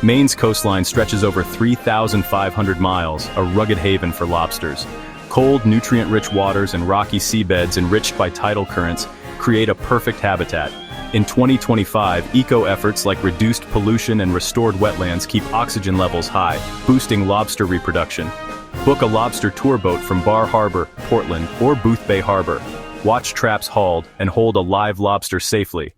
Maine's coastline stretches over 3,500 miles, a rugged haven for lobsters. Cold, nutrient-rich waters and rocky seabeds enriched by tidal currents create a perfect habitat. In 2025, eco-efforts like reduced pollution and restored wetlands keep oxygen levels high, boosting lobster reproduction. Book a lobster tour boat from Bar Harbor, Portland, or Booth Bay Harbor. Watch traps hauled and hold a live lobster safely.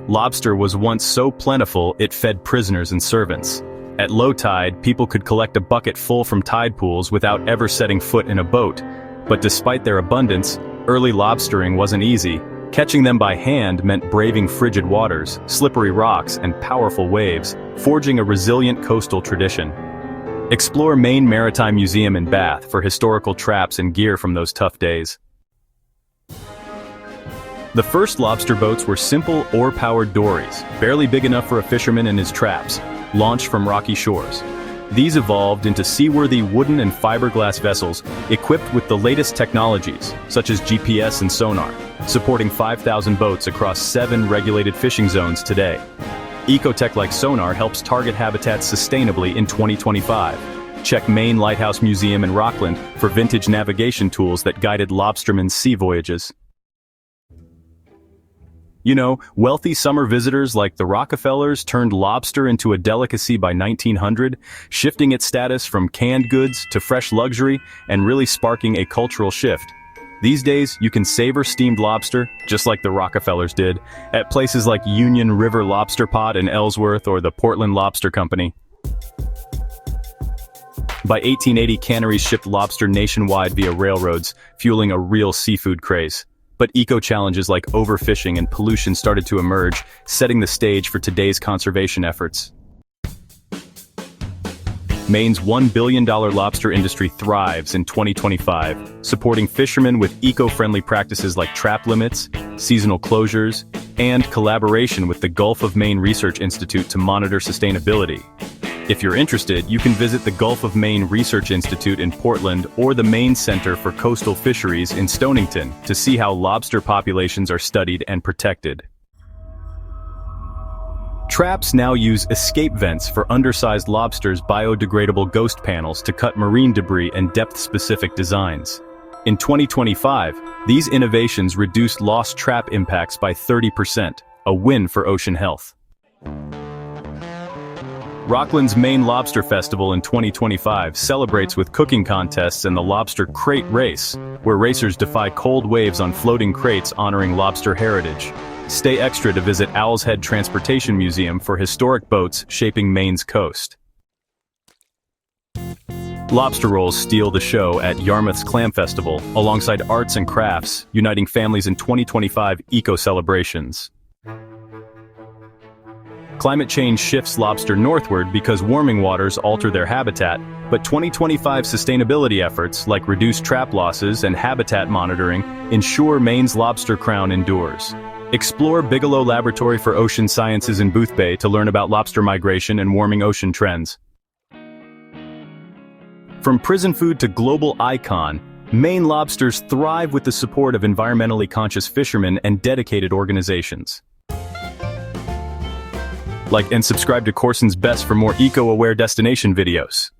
Lobster was once so plentiful it fed prisoners and servants. At low tide, people could collect a bucket full from tide pools without ever setting foot in a boat. But despite their abundance, early lobstering wasn't easy. Catching them by hand meant braving frigid waters, slippery rocks, and powerful waves, forging a resilient coastal tradition. Explore Maine Maritime Museum in Bath for historical traps and gear from those tough days. The first lobster boats were simple oar-powered dories, barely big enough for a fisherman and his traps, launched from rocky shores. These evolved into seaworthy wooden and fiberglass vessels equipped with the latest technologies, such as GPS and sonar, supporting 5,000 boats across 7 regulated fishing zones today. Ecotech like sonar helps target habitats sustainably in 2025. Check Maine Lighthouse Museum in Rockland for vintage navigation tools that guided lobstermen's sea voyages. You know, wealthy summer visitors like the Rockefellers turned lobster into a delicacy by 1900, shifting its status from canned goods to fresh luxury and really sparking a cultural shift. These days, you can savor steamed lobster, just like the Rockefellers did, at places like Union River Lobster Pot in Ellsworth or the Portland Lobster Company. By 1880, canneries shipped lobster nationwide via railroads, fueling a real seafood craze. But eco-challenges like overfishing and pollution started to emerge, setting the stage for today's conservation efforts. Maine's $1 billion lobster industry thrives in 2025, supporting fishermen with eco-friendly practices like trap limits, seasonal closures, and collaboration with the Gulf of Maine Research Institute to monitor sustainability. If you're interested, you can visit the Gulf of Maine Research Institute in Portland or the Maine Center for Coastal Fisheries in Stonington to see how lobster populations are studied and protected. Traps now use escape vents for undersized lobsters' biodegradable ghost panels to cut marine debris and depth-specific designs. In 2025, these innovations reduced lost trap impacts by 30%, a win for ocean health. Rockland's Maine Lobster Festival in 2025 celebrates with cooking contests and the Lobster Crate Race, where racers defy cold waves on floating crates honoring lobster heritage. Stay extra to visit Owl's Head Transportation Museum for historic boats shaping Maine's coast. Lobster rolls steal the show at Yarmouth's Clam Festival, alongside arts and crafts, uniting families in 2025 eco-celebrations. Climate change shifts lobster northward because warming waters alter their habitat, but 2025 sustainability efforts like reduced trap losses and habitat monitoring ensure Maine's lobster crown endures. Explore Bigelow Laboratory for Ocean Sciences in Booth Bay to learn about lobster migration and warming ocean trends. From prison food to global icon, Maine lobsters thrive with the support of environmentally conscious fishermen and dedicated organizations. Like and subscribe to Corson's Best for more eco-aware destination videos.